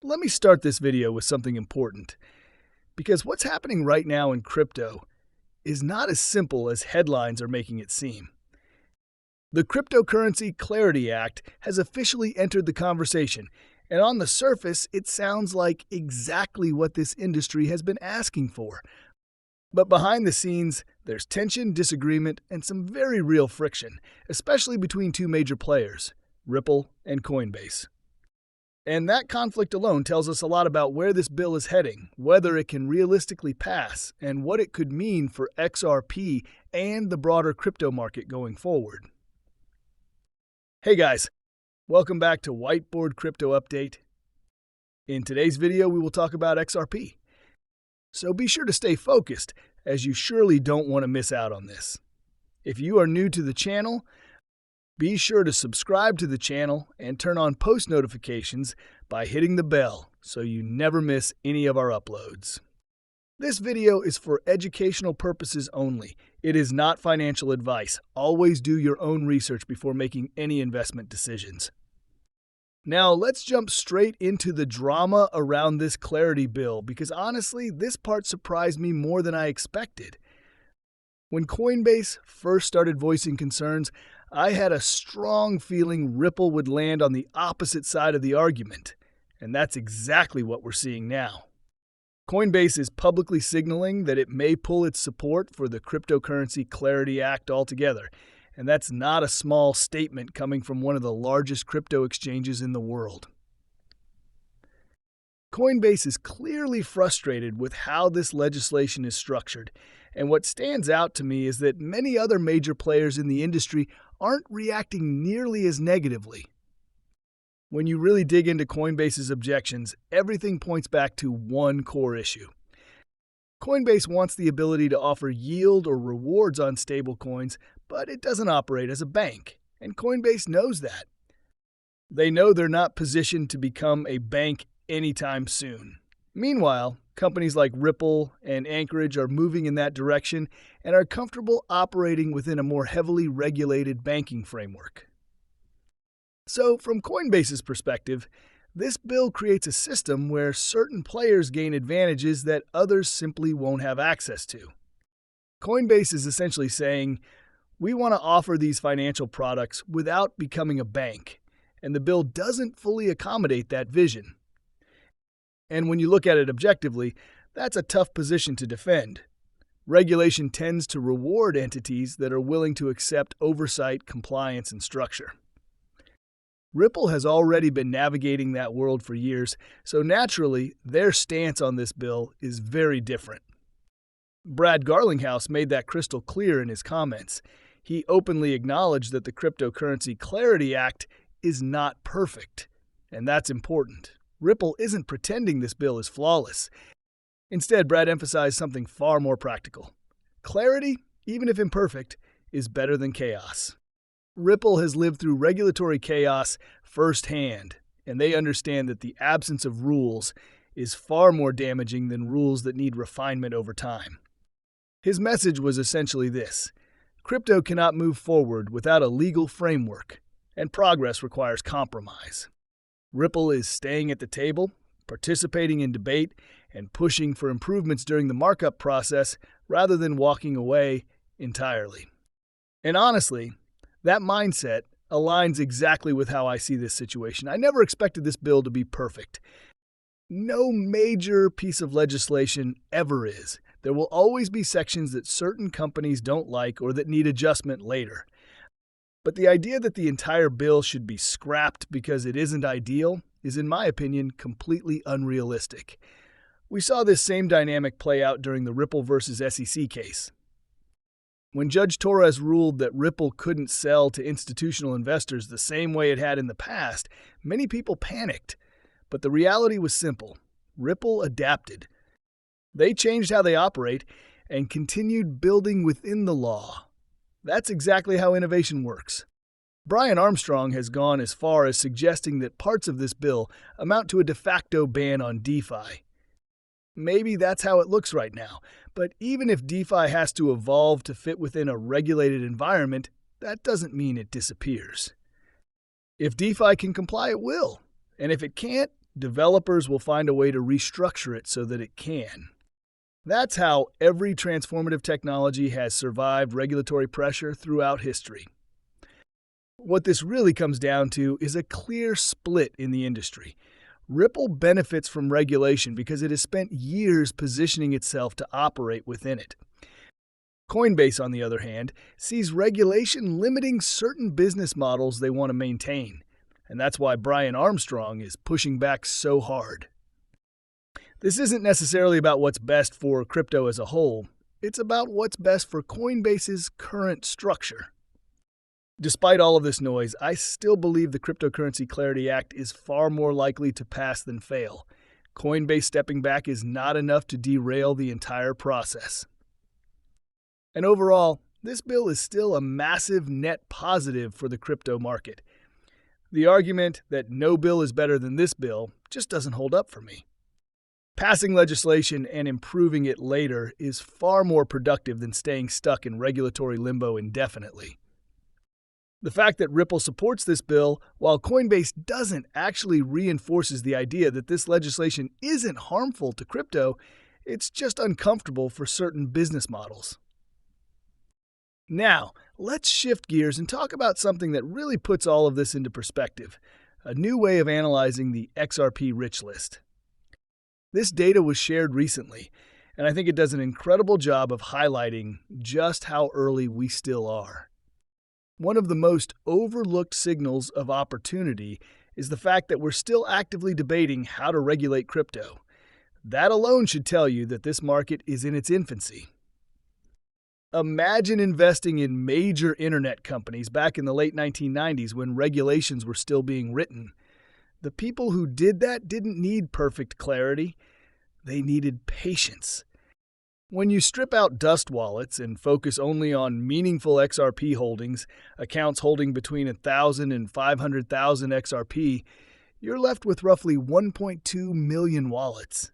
Let me start this video with something important, because what's happening right now in crypto is not as simple as headlines are making it seem. The Cryptocurrency Clarity Act has officially entered the conversation, and on the surface, it sounds like exactly what this industry has been asking for. But behind the scenes, there's tension, disagreement, and some very real friction, especially between two major players, Ripple and Coinbase. And that conflict alone tells us a lot about where this bill is heading, whether it can realistically pass, and what it could mean for XRP and the broader crypto market going forward. Hey guys, welcome back to Whiteboard Crypto Update. In today's video, we will talk about XRP. So be sure to stay focused, as you surely don't want to miss out on this. If you are new to the channel, be sure to subscribe to the channel and turn on post notifications by hitting the bell so you never miss any of our uploads. This video is for educational purposes only. It is not financial advice. Always do your own research before making any investment decisions. Now, let's jump straight into the drama around this Clarity bill, because honestly, this part surprised me more than I expected. When Coinbase first started voicing concerns, I had a strong feeling Ripple would land on the opposite side of the argument, and that's exactly what we're seeing now. Coinbase is publicly signaling that it may pull its support for the Cryptocurrency Clarity Act altogether, and that's not a small statement coming from one of the largest crypto exchanges in the world. Coinbase is clearly frustrated with how this legislation is structured, and what stands out to me is that many other major players in the industry aren't reacting nearly as negatively. When you really dig into Coinbase's objections, everything points back to one core issue. Coinbase wants the ability to offer yield or rewards on stablecoins, but it doesn't operate as a bank, and Coinbase knows that. They know they're not positioned to become a bank anytime soon. Meanwhile, companies like Ripple and Anchorage are moving in that direction and are comfortable operating within a more heavily regulated banking framework. So, from Coinbase's perspective, this bill creates a system where certain players gain advantages that others simply won't have access to. Coinbase is essentially saying, we want to offer these financial products without becoming a bank, and the bill doesn't fully accommodate that vision. And when you look at it objectively, that's a tough position to defend. Regulation tends to reward entities that are willing to accept oversight, compliance, and structure. Ripple has already been navigating that world for years, so naturally, their stance on this bill is very different. Brad Garlinhouse made that crystal clear in his comments. He openly acknowledged that the Cryptocurrency Clarity Act is not perfect, and that's important. Ripple isn't pretending this bill is flawless. Instead, Brad emphasized something far more practical. Clarity, even if imperfect, is better than chaos. Ripple has lived through regulatory chaos firsthand, and they understand that the absence of rules is far more damaging than rules that need refinement over time. His message was essentially this: crypto cannot move forward without a legal framework, and progress requires compromise. Ripple is staying at the table, participating in debate, and pushing for improvements during the markup process rather than walking away entirely. And honestly, that mindset aligns exactly with how I see this situation. I never expected this bill to be perfect. No major piece of legislation ever is. There will always be sections that certain companies don't like or that need adjustment later. But the idea that the entire bill should be scrapped because it isn't ideal is, in my opinion, completely unrealistic. We saw this same dynamic play out during the Ripple versus SEC case. When Judge Torres ruled that Ripple couldn't sell to institutional investors the same way it had in the past, many people panicked. But the reality was simple. Ripple adapted. They changed how they operate and continued building within the law. That's exactly how innovation works. Brian Armstrong has gone as far as suggesting that parts of this bill amount to a de facto ban on DeFi. Maybe that's how it looks right now, but even if DeFi has to evolve to fit within a regulated environment, that doesn't mean it disappears. If DeFi can comply, it will, and if it can't, developers will find a way to restructure it so that it can. That's how every transformative technology has survived regulatory pressure throughout history. What this really comes down to is a clear split in the industry. Ripple benefits from regulation because it has spent years positioning itself to operate within it. Coinbase, on the other hand, sees regulation limiting certain business models they want to maintain, and that's why Brian Armstrong is pushing back so hard. This isn't necessarily about what's best for crypto as a whole, it's about what's best for Coinbase's current structure. Despite all of this noise, I still believe the Cryptocurrency Clarity Act is far more likely to pass than fail. Coinbase stepping back is not enough to derail the entire process. And overall, this bill is still a massive net positive for the crypto market. The argument that no bill is better than this bill just doesn't hold up for me. Passing legislation and improving it later is far more productive than staying stuck in regulatory limbo indefinitely. The fact that Ripple supports this bill, while Coinbase doesn't, actually reinforces the idea that this legislation isn't harmful to crypto, it's just uncomfortable for certain business models. Now, let's shift gears and talk about something that really puts all of this into perspective, a new way of analyzing the XRP rich list. This data was shared recently, and I think it does an incredible job of highlighting just how early we still are. One of the most overlooked signals of opportunity is the fact that we're still actively debating how to regulate crypto. That alone should tell you that this market is in its infancy. Imagine investing in major internet companies back in the late 1990s when regulations were still being written. The people who did that didn't need perfect clarity. They needed patience. When you strip out dust wallets and focus only on meaningful XRP holdings, accounts holding between 1,000 and 500,000 XRP, you're left with roughly 1.2 million wallets.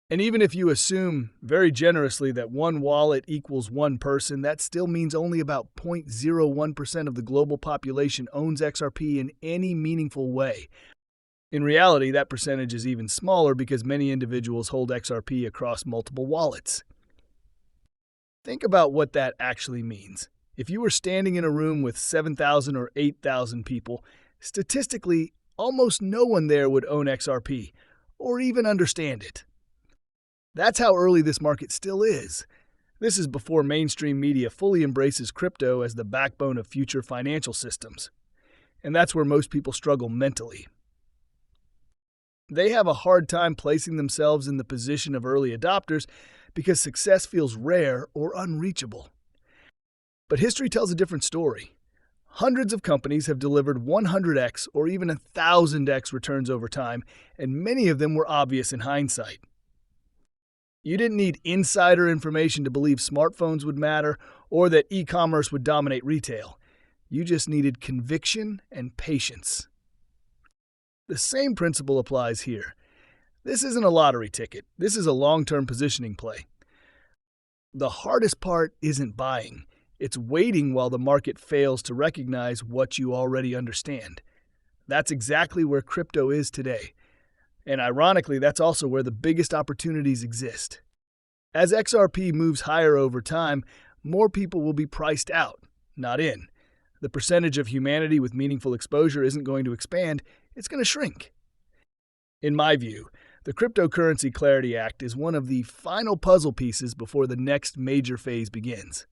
And even if you assume, very generously, that one wallet equals one person, that still means only about 0.01% of the global population owns XRP in any meaningful way. In reality, that percentage is even smaller because many individuals hold XRP across multiple wallets. Think about what that actually means. If you were standing in a room with 7,000 or 8,000 people, statistically, almost no one there would own XRP, or even understand it. That's how early this market still is. This is before mainstream media fully embraces crypto as the backbone of future financial systems. And that's where most people struggle mentally. They have a hard time placing themselves in the position of early adopters because success feels rare or unreachable. But history tells a different story. Hundreds of companies have delivered 100x or even 1,000x returns over time, and many of them were obvious in hindsight. You didn't need insider information to believe smartphones would matter or that e-commerce would dominate retail. You just needed conviction and patience. The same principle applies here. This isn't a lottery ticket. This is a long-term positioning play. The hardest part isn't buying. It's waiting while the market fails to recognize what you already understand. That's exactly where crypto is today. And ironically, that's also where the biggest opportunities exist. As XRP moves higher over time, more people will be priced out, not in. The percentage of humanity with meaningful exposure isn't going to expand, it's going to shrink. In my view, the Cryptocurrency Clarity Act is one of the final puzzle pieces before the next major phase begins.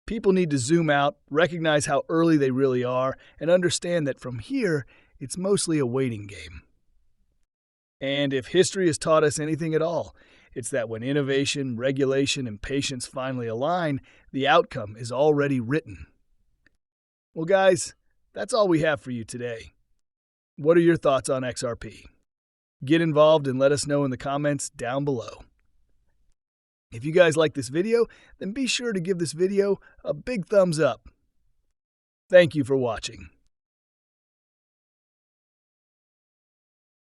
People need to zoom out, recognize how early they really are, and understand that from here, it's mostly a waiting game. And if history has taught us anything at all, it's that when innovation, regulation, and patience finally align, the outcome is already written. Well, guys, that's all we have for you today. What are your thoughts on XRP? Get involved and let us know in the comments down below. If you guys like this video, then be sure to give this video a big thumbs up. Thank you for watching.